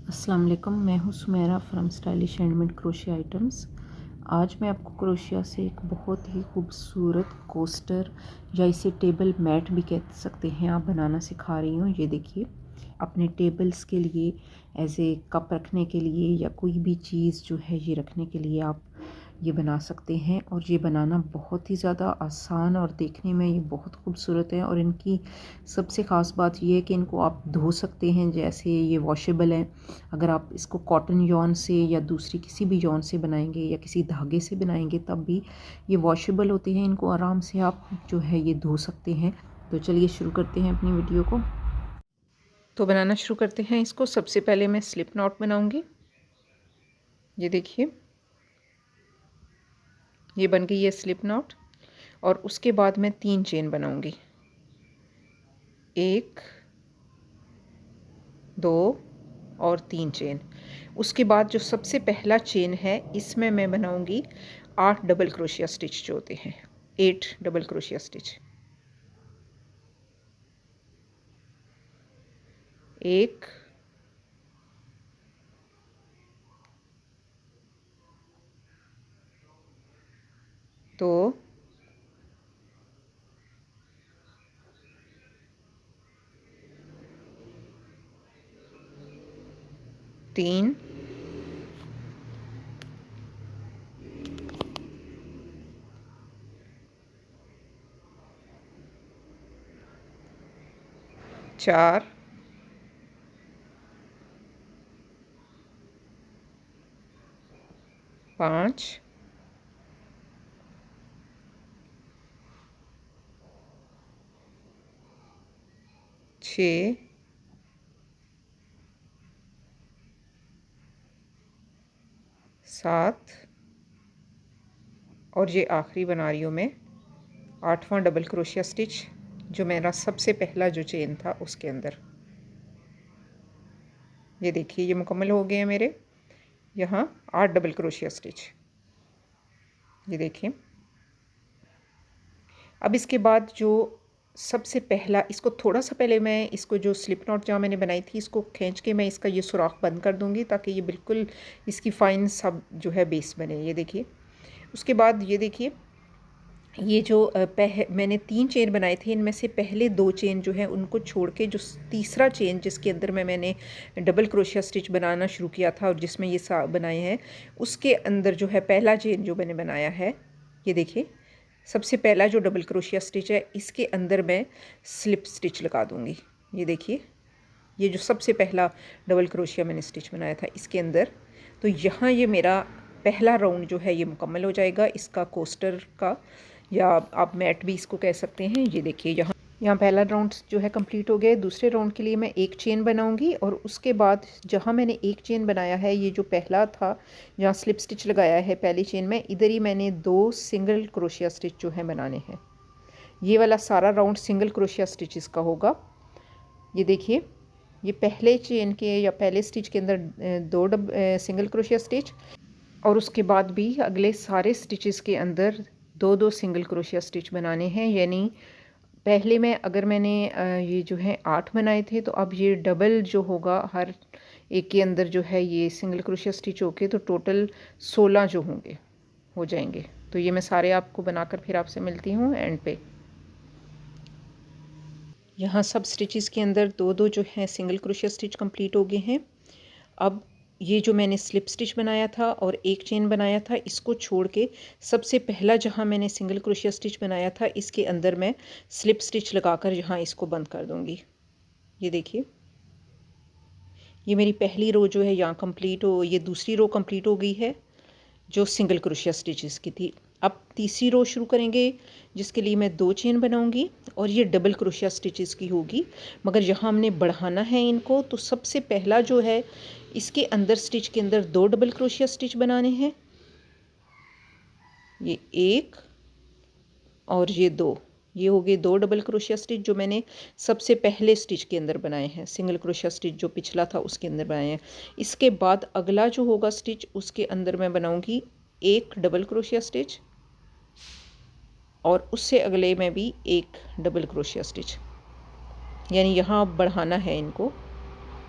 अस्सलाम वालेकुम, मैं हूँ Sumera from stylish handmade crochet items. आज मैं आपको क्रोशिया से एक बहुत ही खूबसूरत कोस्टर या इसे टेबल मैट भी कह सकते हैं आप बनाना सिखा रही हूँ। ये देखिए, अपने टेबल्स के लिए एज ए कप रखने के लिए या कोई भी चीज़ जो है ये रखने के लिए आप ये बना सकते हैं। और ये बनाना बहुत ही ज़्यादा आसान और देखने में ये बहुत खूबसूरत है। और इनकी सबसे ख़ास बात ये है कि इनको आप धो सकते हैं, जैसे ये वॉशेबल हैं। अगर आप इसको कॉटन यॉन से या दूसरी किसी भी यॉन से बनाएंगे या किसी धागे से बनाएंगे तब भी ये वॉशेबल होते हैं। इनको आराम से आप जो है ये धो सकते हैं। तो चलिए शुरू करते हैं अपनी वीडियो को। तो बनाना शुरू करते हैं इसको। सबसे पहले मैं स्लिप नॉट बनाऊंगी। ये देखिए, ये बन गई है स्लिप नॉट। और उसके बाद मैं 3 चेन बनाऊंगी, 1 2 और 3 चेन। उसके बाद जो सबसे पहला चेन है इसमें मैं बनाऊंगी 8 डबल क्रोशिया स्टिच जो होते हैं, 8 डबल क्रोशिया स्टिच। 1 2 3 4 5 6 7 और ये आखिरी बना रही हूँ मैं 8वां डबल क्रोशिया स्टिच जो मेरा सबसे पहला जो चेन था उसके अंदर। ये देखिए, ये मुकम्मल हो गए हैं मेरे यहाँ 8 डबल क्रोशिया स्टिच। ये देखिए, अब इसके बाद जो सबसे पहला, इसको थोड़ा सा पहले मैं इसको जो स्लिप नॉट जहाँ मैंने बनाई थी इसको खींच के मैं इसका ये सुराख बंद कर दूँगी ताकि ये बिल्कुल इसकी फ़ाइन सब जो है बेस बने। ये देखिए, उसके बाद ये देखिए, ये जो मैंने 3 चेन बनाए थे इनमें से पहले 2 चेन जो है उनको छोड़ के जो तीसरा चेन जिसके अंदर मैंने डबल क्रोशिया स्टिच बनाना शुरू किया था और जिसमें ये बनाए हैं, उसके अंदर जो है पहला चेन जो मैंने बनाया है, ये देखिए, सबसे पहला जो डबल क्रोशिया स्टिच है इसके अंदर मैं स्लिप स्टिच लगा दूँगी। ये देखिए, ये जो सबसे पहला डबल क्रोशिया मैंने स्टिच बनाया था इसके अंदर, तो यहाँ ये मेरा पहला राउंड जो है ये मुकम्मल हो जाएगा इसका कोस्टर का, या आप मैट भी इसको कह सकते हैं। ये देखिए, यहाँ पहला राउंड जो है कंप्लीट हो गया। दूसरे राउंड के लिए मैं 1 चेन बनाऊंगी और उसके बाद जहाँ मैंने 1 चेन बनाया है, ये जो पहला था जहाँ स्लिप स्टिच लगाया है पहली चेन में, इधर ही मैंने 2 सिंगल क्रोशिया स्टिच जो है बनाने हैं। ये वाला सारा राउंड सिंगल क्रोशिया स्टिचेस का होगा। ये देखिए, ये पहले चेन के या पहले स्टिच के अंदर 2 सिंगल क्रोशिया स्टिच और उसके बाद भी अगले सारे स्टिचेस के अंदर 2-2 सिंगल क्रोशिया स्टिच बनाने हैं। यानी पहले में अगर मैंने ये जो है 8 बनाए थे, तो अब ये डबल जो होगा हर एक के अंदर जो है ये सिंगल क्रोशिया स्टिच होके तो टोटल 16 जो हो जाएंगे। तो ये मैं सारे आपको बनाकर फिर आपसे मिलती हूँ एंड पे। यहाँ सब स्टिचेस के अंदर 2-2 जो है सिंगल क्रोशिया स्टिच कंप्लीट हो गए हैं। अब ये जो मैंने स्लिप स्टिच बनाया था और 1 चेन बनाया था, इसको छोड़ के सबसे पहला जहाँ मैंने सिंगल क्रोशिया स्टिच बनाया था इसके अंदर मैं स्लिप स्टिच लगाकर यहाँ इसको बंद कर दूँगी। ये देखिए, ये मेरी पहली रो जो है यहाँ कंप्लीट हो, ये दूसरी रो कंप्लीट हो गई है जो सिंगल क्रोशिया स्टिचेस की थी। अब तीसरी रो शुरू करेंगे जिसके लिए मैं 2 चेन बनाऊंगी और ये डबल क्रोशिया स्टिचेस की होगी, मगर यहाँ हमने बढ़ाना है इनको। तो सबसे पहला जो है इसके अंदर स्टिच के अंदर 2 डबल क्रोशिया स्टिच बनाने हैं, ये 1 और ये 2। ये हो गए 2 डबल क्रोशिया स्टिच जो मैंने सबसे पहले स्टिच के अंदर बनाए हैं, सिंगल क्रोशिया स्टिच जो पिछला था उसके अंदर बनाए हैं। इसके बाद अगला जो होगा स्टिच उसके अंदर मैं बनाऊंगी 1 डबल क्रोशिया स्टिच और उससे अगले में भी 1 डबल क्रोशिया स्टिच। यानी यहाँ बढ़ाना है इनको।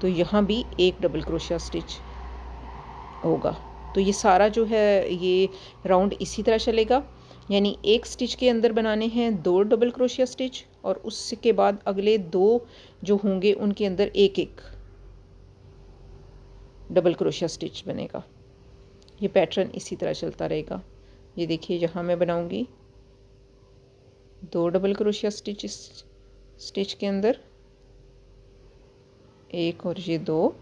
तो यहाँ भी एक डबल क्रोशिया स्टिच होगा। तो ये सारा जो है ये राउंड इसी तरह चलेगा, यानी एक स्टिच के अंदर बनाने हैं 2 डबल क्रोशिया स्टिच और उसके बाद अगले 2 जो होंगे उनके अंदर एक एक डबल क्रोशिया स्टिच बनेगा। ये पैटर्न इसी तरह चलता रहेगा। ये देखिए यहाँ मैं बनाऊंगी 2 डबल क्रोशिया स्टिच के अंदर एक और ये 2,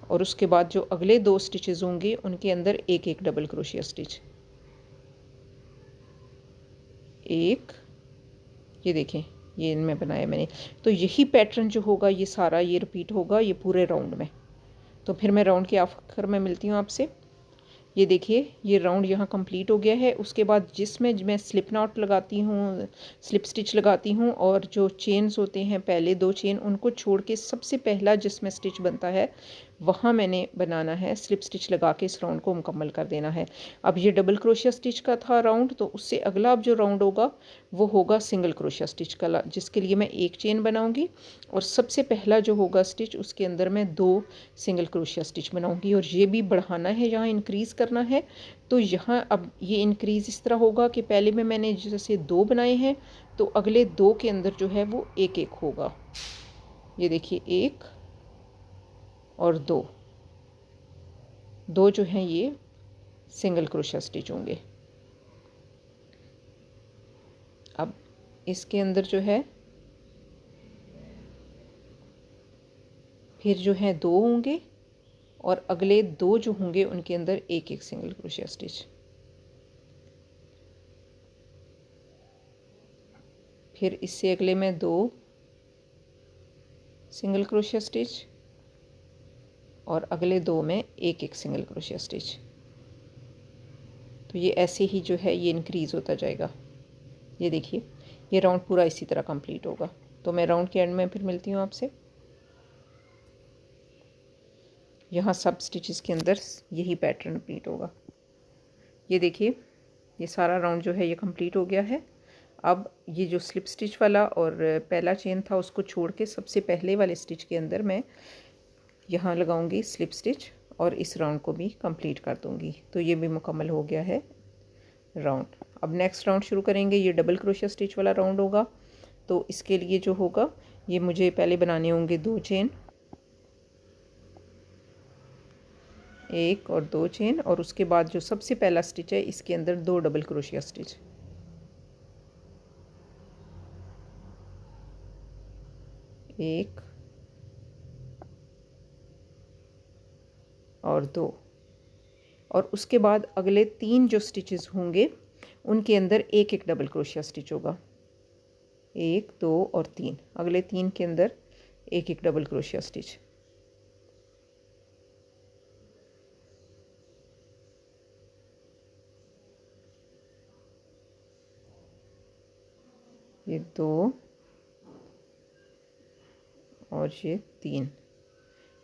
और उसके बाद जो अगले 2 स्टिचेस होंगे उनके अंदर एक एक डबल क्रोशिया स्टिच। एक, ये देखें ये इनमें बनाया मैंने। तो यही पैटर्न जो होगा ये सारा ये रिपीट होगा ये पूरे राउंड में। तो फिर मैं राउंड के आखिर में मिलती हूँ आपसे। ये देखिए ये राउंड यहाँ कंप्लीट हो गया है। उसके बाद जिसमें मैं स्लिप नॉट लगाती हूँ, स्लिप स्टिच लगाती हूँ, और जो चेन्स होते हैं पहले 2 चेन उनको छोड़ के सबसे पहला जिसमें स्टिच बनता है वहाँ मैंने बनाना है स्लिप स्टिच लगा के इस राउंड को मुकम्मल कर देना है। अब ये डबल क्रोशिया स्टिच का था राउंड, तो उससे अगला अब जो राउंड होगा वो होगा सिंगल क्रोशिया स्टिच का, जिसके लिए मैं एक चेन बनाऊंगी और सबसे पहला जो होगा स्टिच उसके अंदर मैं 2 सिंगल क्रोशिया स्टिच बनाऊंगी। और ये भी बढ़ाना है, यहाँ इंक्रीज़ करना है। तो यहाँ अब ये इंक्रीज़ इस तरह होगा कि पहले में मैंने जैसे 2 बनाए हैं तो अगले 2 के अंदर जो है वो एक एक होगा। ये देखिए 1 और 2, 2 जो हैं ये सिंगल क्रोशिया स्टिच होंगे। अब इसके अंदर जो है फिर जो है 2 होंगे और अगले 2 जो होंगे उनके अंदर एक एक सिंगल क्रोशिया स्टिच। फिर इससे अगले में 2 सिंगल क्रोशिया स्टिच और अगले 2 में एक एक सिंगल क्रोशिया स्टिच। तो ये ऐसे ही जो है ये इंक्रीज़ होता जाएगा। ये देखिए ये राउंड पूरा इसी तरह कंप्लीट होगा। तो मैं राउंड के एंड में फिर मिलती हूँ आपसे। यहाँ सब स्टिचेस के अंदर यही पैटर्न रिपीट होगा। ये देखिए ये सारा राउंड जो है ये कंप्लीट हो गया है। अब ये जो स्लिप स्टिच वाला और पहला चेन था उसको छोड़ के सबसे पहले वाले स्टिच के अंदर मैं यहाँ लगाऊंगी स्लिप स्टिच और इस राउंड को भी कंप्लीट कर दूंगी। तो ये भी मुकम्मल हो गया है राउंड। अब नेक्स्ट राउंड शुरू करेंगे। ये डबल क्रोशिया स्टिच वाला राउंड होगा। तो इसके लिए जो होगा ये मुझे पहले बनाने होंगे 2 चेन, 1 और 2 चेन, और उसके बाद जो सबसे पहला स्टिच है इसके अंदर 2 डबल क्रोशिया स्टिच। 1 और 2, और उसके बाद अगले 3 जो स्टिचेस होंगे उनके अंदर एक एक डबल क्रोशिया स्टिच होगा। 1, 2 और 3, अगले 3 के अंदर एक एक डबल क्रोशिया स्टिच। ये 2 और ये 3,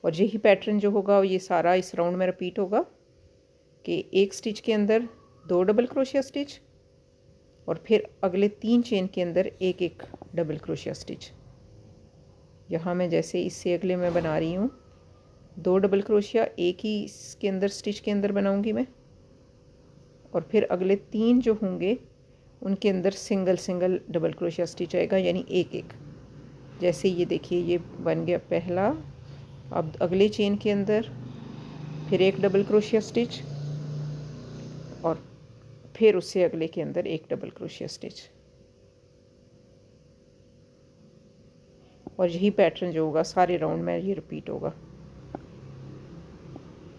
और यही पैटर्न जो होगा ये सारा इस राउंड में रिपीट होगा कि एक स्टिच के अंदर 2 डबल क्रोशिया स्टिच और फिर अगले 3 चेन के अंदर एक एक डबल क्रोशिया स्टिच। यहाँ मैं जैसे इससे अगले मैं बना रही हूँ 2 डबल क्रोशिया एक ही इसके अंदर स्टिच के अंदर बनाऊँगी मैं, और फिर अगले 3 जो होंगे उनके अंदर single single double crochet stitch आएगा, यानी एक एक। जैसे ये देखिए ये बन गया पहला। अब अगले चेन के अंदर फिर एक डबल क्रोशिया स्टिच और फिर उससे अगले के अंदर एक डबल क्रोशिया स्टिच, और यही पैटर्न जो होगा सारे राउंड में ये रिपीट होगा।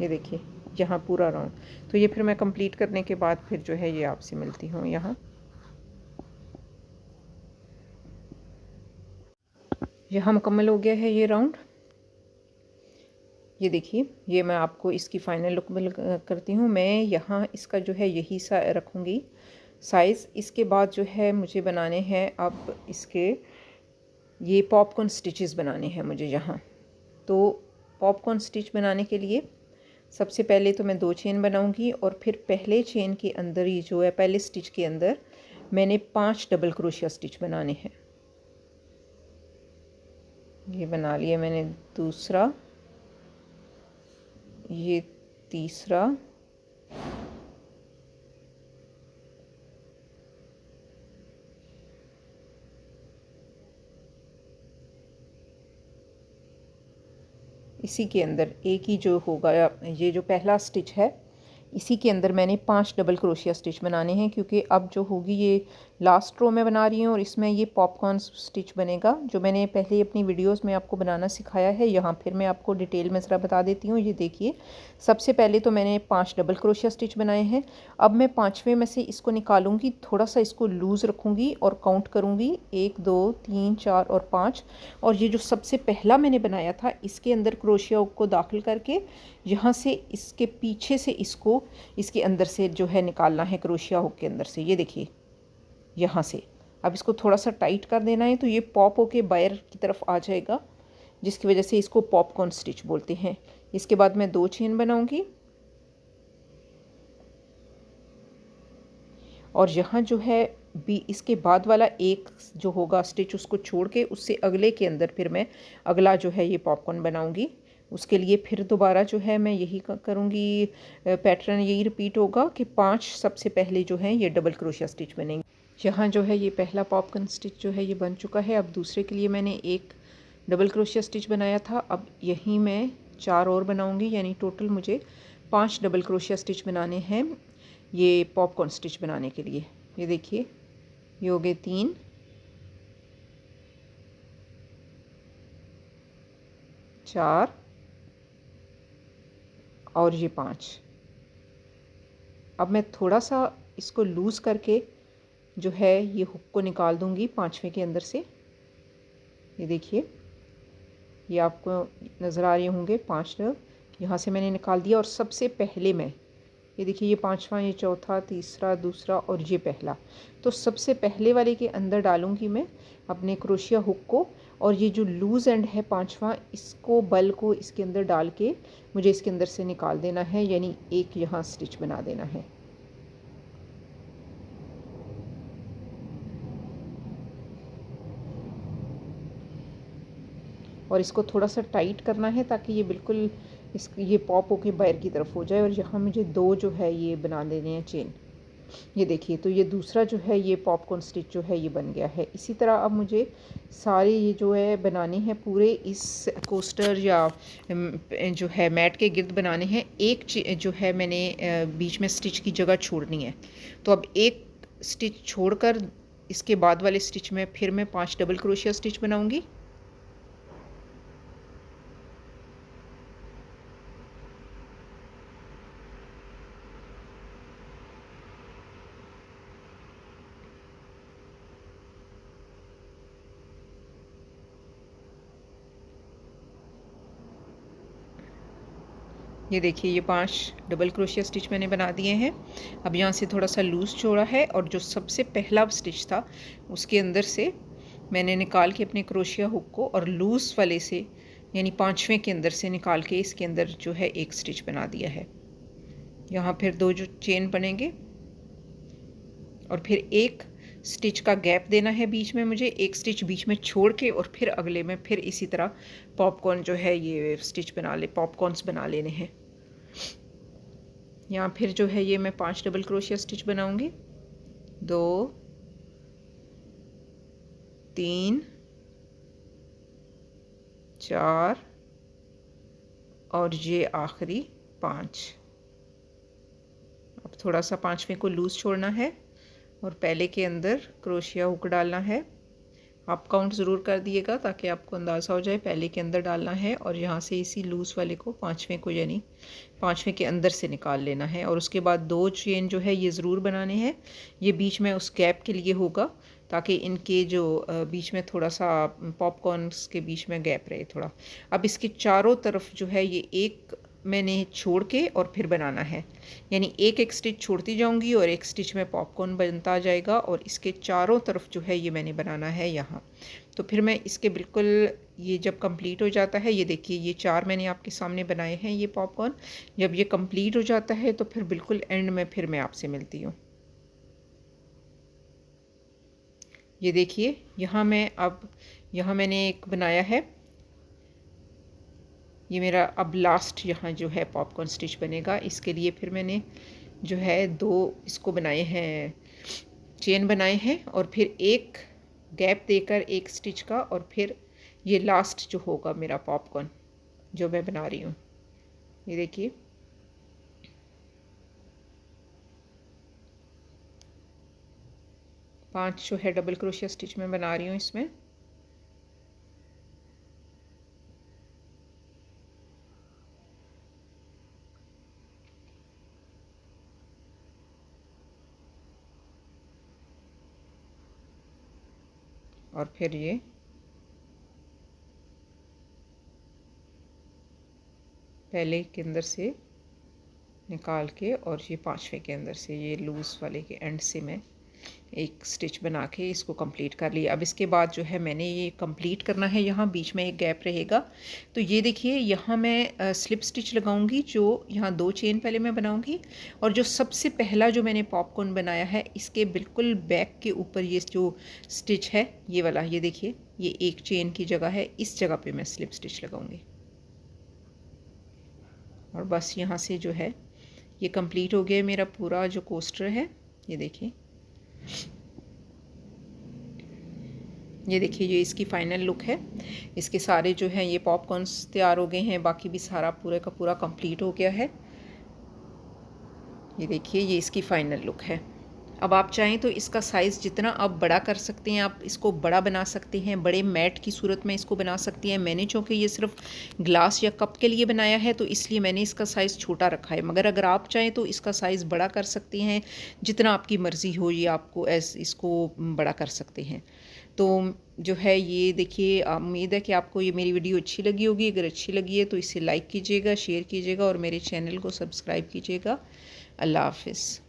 ये देखिए यहाँ पूरा राउंड। तो ये फिर मैं कंप्लीट करने के बाद फिर जो है ये आपसे मिलती हूँ। यहाँ मुकम्मल हो गया है ये राउंड। ये देखिए ये मैं आपको इसकी फ़ाइनल लुक करती हूँ। मैं यहाँ इसका जो है यही सा रखूँगी साइज़। इसके बाद जो है मुझे बनाने हैं अब इसके ये पॉपकॉर्न स्टिचेस बनाने हैं मुझे यहाँ। तो पॉपकॉर्न स्टिच बनाने के लिए सबसे पहले तो मैं 2 चेन बनाऊँगी और फिर पहले चेन के अंदर ही जो है पहले स्टिच के अंदर मैंने 5 डबल क्रोशिया स्टिच बनाने हैं। ये बना लिया मैंने दूसरा ये तीसरा, इसी के अंदर एक ही जो होगा, ये जो पहला स्टिच है इसी के अंदर मैंने 5 डबल क्रोशिया स्टिच बनाने हैं, क्योंकि अब जो होगी ये लास्ट रो में बना रही हूँ और इसमें ये पॉपकॉर्न स्टिच बनेगा, जो मैंने पहले अपनी वीडियोस में आपको बनाना सिखाया है। यहाँ फिर मैं आपको डिटेल में ज़रा बता देती हूँ। ये देखिए, सबसे पहले तो मैंने 5 डबल क्रोशिया स्टिच बनाए हैं। अब मैं 5वें में से इसको निकालूंगी, थोड़ा सा इसको लूज़ रखूँगी और काउंट करूँगी 1 2 3 4 और 5। और ये जो सबसे पहला मैंने बनाया था इसके अंदर क्रोशिया हुक को दाखिल करके यहाँ से इसके पीछे से इसको इसके अंदर से जो है निकालना है, क्रोशिया हुक के अंदर से। ये देखिए यहाँ से अब इसको थोड़ा सा टाइट कर देना है, तो ये पॉप होके बाहर की तरफ आ जाएगा, जिसकी वजह से इसको पॉपकॉर्न स्टिच बोलते हैं। इसके बाद मैं 2 चेन बनाऊंगी और यहाँ जो है इसके बाद वाला एक जो होगा स्टिच उसको छोड़ के उससे अगले के अंदर फिर मैं अगला जो है ये पॉपकॉर्न बनाऊंगी। उसके लिए फिर दोबारा जो है मैं यही करूँगी, पैटर्न यही रिपीट होगा कि 5 सबसे पहले जो है ये डबल क्रोशिया स्टिच बनेंगे। यहाँ जो है ये पहला पॉपकॉर्न स्टिच जो है ये बन चुका है। अब दूसरे के लिए मैंने एक डबल क्रोशिया स्टिच बनाया था, अब यहीं मैं 4 और बनाऊँगी, यानी टोटल मुझे 5 डबल क्रोशिया स्टिच बनाने हैं ये पॉपकॉर्न स्टिच बनाने के लिए। ये देखिए, ये हो गए 3, 4 और ये 5। अब मैं थोड़ा सा इसको लूज़ करके जो है ये हुक को निकाल दूंगी 5वें के अंदर से। ये देखिए, ये आपको नज़र आ रहे होंगे 5 यहाँ से मैंने निकाल दिया। और सबसे पहले मैं ये देखिए, ये 5वां, ये चौथा, तीसरा, दूसरा और ये पहला, तो सबसे पहले वाले के अंदर डालूंगी मैं अपने क्रोशिया हुक को, और ये जो लूज़ एंड है 5वां, इसको बल को इसके अंदर डाल के मुझे इसके अंदर से निकाल देना है, यानी एक यहाँ स्टिच बना देना है। और इसको थोड़ा सा टाइट करना है ताकि ये बिल्कुल ये पॉप होके बाहर की तरफ हो जाए। और यहाँ मुझे 2 जो है ये बना देने हैं चेन। ये देखिए, तो ये दूसरा जो है ये पॉपकॉर्न स्टिच जो है ये बन गया है। इसी तरह अब मुझे सारे ये जो है बनाने हैं पूरे इस कोस्टर या जो है मैट के गिर्द बनाने हैं। एक जो है मैंने बीच में स्टिच की जगह छोड़नी है, तो अब एक स्टिच छोड़कर इसके बाद वाले स्टिच में फिर मैं 5 डबल क्रोशिया स्टिच बनाऊंगी। ये देखिए, ये 5 डबल क्रोशिया स्टिच मैंने बना दिए हैं। अब यहाँ से थोड़ा सा लूज़ छोड़ा है और जो सबसे पहला स्टिच था उसके अंदर से मैंने निकाल के अपने क्रोशिया हुक को और लूज़ वाले से यानी 5वें के अंदर से निकाल के इसके अंदर जो है एक स्टिच बना दिया है। यहाँ फिर 2 जो चेन बनेंगे और फिर एक स्टिच का गैप देना है बीच में, मुझे एक स्टिच बीच में छोड़ के और फिर अगले में फिर इसी तरह पॉपकॉर्न जो है ये स्टिच पॉपकॉर्न्स बना लेने हैं। यहाँ फिर जो है ये मैं 5 डबल क्रोशिया स्टिच बनाऊंगी, 2 3 4 और ये आखिरी 5। अब थोड़ा सा 5वें को लूज़ छोड़ना है और पहले के अंदर क्रोशिया हुक डालना है। आप काउंट ज़रूर कर दिएगा ताकि आपको अंदाज़ा हो जाए, पहले के अंदर डालना है और यहाँ से इसी लूज़ वाले को 5वें को यानी 5वें के अंदर से निकाल लेना है। और उसके बाद 2 चेन जो है ये ज़रूर बनाने हैं, ये बीच में उस गैप के लिए होगा ताकि इनके जो बीच में थोड़ा सा पॉपकॉर्न्स के बीच में गैप रहे थोड़ा। अब इसके चारों तरफ जो है ये एक मैंने छोड़ के और फिर बनाना है, यानी एक एक स्टिच छोड़ती जाऊंगी और एक स्टिच में पॉपकॉर्न बनता जाएगा और इसके चारों तरफ जो है ये मैंने बनाना है यहाँ। तो फिर मैं इसके बिल्कुल ये जब कंप्लीट हो जाता है, ये देखिए ये 4 मैंने आपके सामने बनाए हैं ये पॉपकॉर्न, जब ये कंप्लीट हो जाता है तो फिर बिल्कुल एंड में फिर मैं आपसे मिलती हूँ। ये देखिए, यहाँ मैंने एक बनाया है, ये मेरा अब लास्ट यहाँ जो है पॉपकॉर्न स्टिच बनेगा। इसके लिए फिर मैंने जो है 2 इसको बनाए हैं, चेन बनाए हैं, और फिर एक गैप देकर एक स्टिच का, और फिर ये लास्ट जो होगा मेरा पॉपकॉर्न जो मैं बना रही हूँ। ये देखिए, पांच जो है डबल क्रोशिया स्टिच में बना रही हूँ इसमें। और फिर ये पहले के अंदर से निकाल के, और ये पांचवें के अंदर से, ये लूज़ वाले के एंड से मैं एक स्टिच बना के इसको कंप्लीट कर लिया। अब इसके बाद जो है मैंने ये कंप्लीट करना है, यहाँ बीच में एक गैप रहेगा। तो ये देखिए, यहाँ मैं स्लिप स्टिच लगाऊंगी, जो यहाँ 2 चेन पहले मैं बनाऊंगी, और जो सबसे पहला जो मैंने पॉपकॉर्न बनाया है इसके बिल्कुल बैक के ऊपर ये जो स्टिच है ये वाला, ये देखिए, ये एक चेन की जगह है, इस जगह पे मैं स्लिप स्टिच लगाऊंगी। और बस यहाँ से जो है ये कंप्लीट हो गया मेरा पूरा जो कोस्टर है। ये देखिए, ये देखिए, ये इसकी फाइनल लुक है। इसके सारे जो हैं ये पॉपकॉर्न्स तैयार हो गए हैं, बाकी भी सारा पूरे का पूरा कंप्लीट हो गया है। ये देखिए, ये इसकी फाइनल लुक है। अब आप चाहें तो इसका साइज़ जितना आप बड़ा कर सकते हैं, आप इसको बड़ा बना सकते हैं, बड़े मैट की सूरत में इसको बना सकती हैं। मैंने चूँकि ये सिर्फ ग्लास या कप के लिए बनाया है तो इसलिए मैंने इसका साइज़ छोटा रखा है, मगर अगर आप चाहें तो इसका साइज़ बड़ा कर सकते हैं, जितना आपकी मर्ज़ी हो, ये आपको इसको बड़ा कर सकते हैं। तो जो है ये देखिए, उम्मीद है कि आपको ये मेरी वीडियो अच्छी लगी होगी। अगर अच्छी लगी है तो इसे लाइक कीजिएगा, शेयर कीजिएगा और मेरे चैनल को सब्सक्राइब कीजिएगा। अल्लाह हाफ़िज़।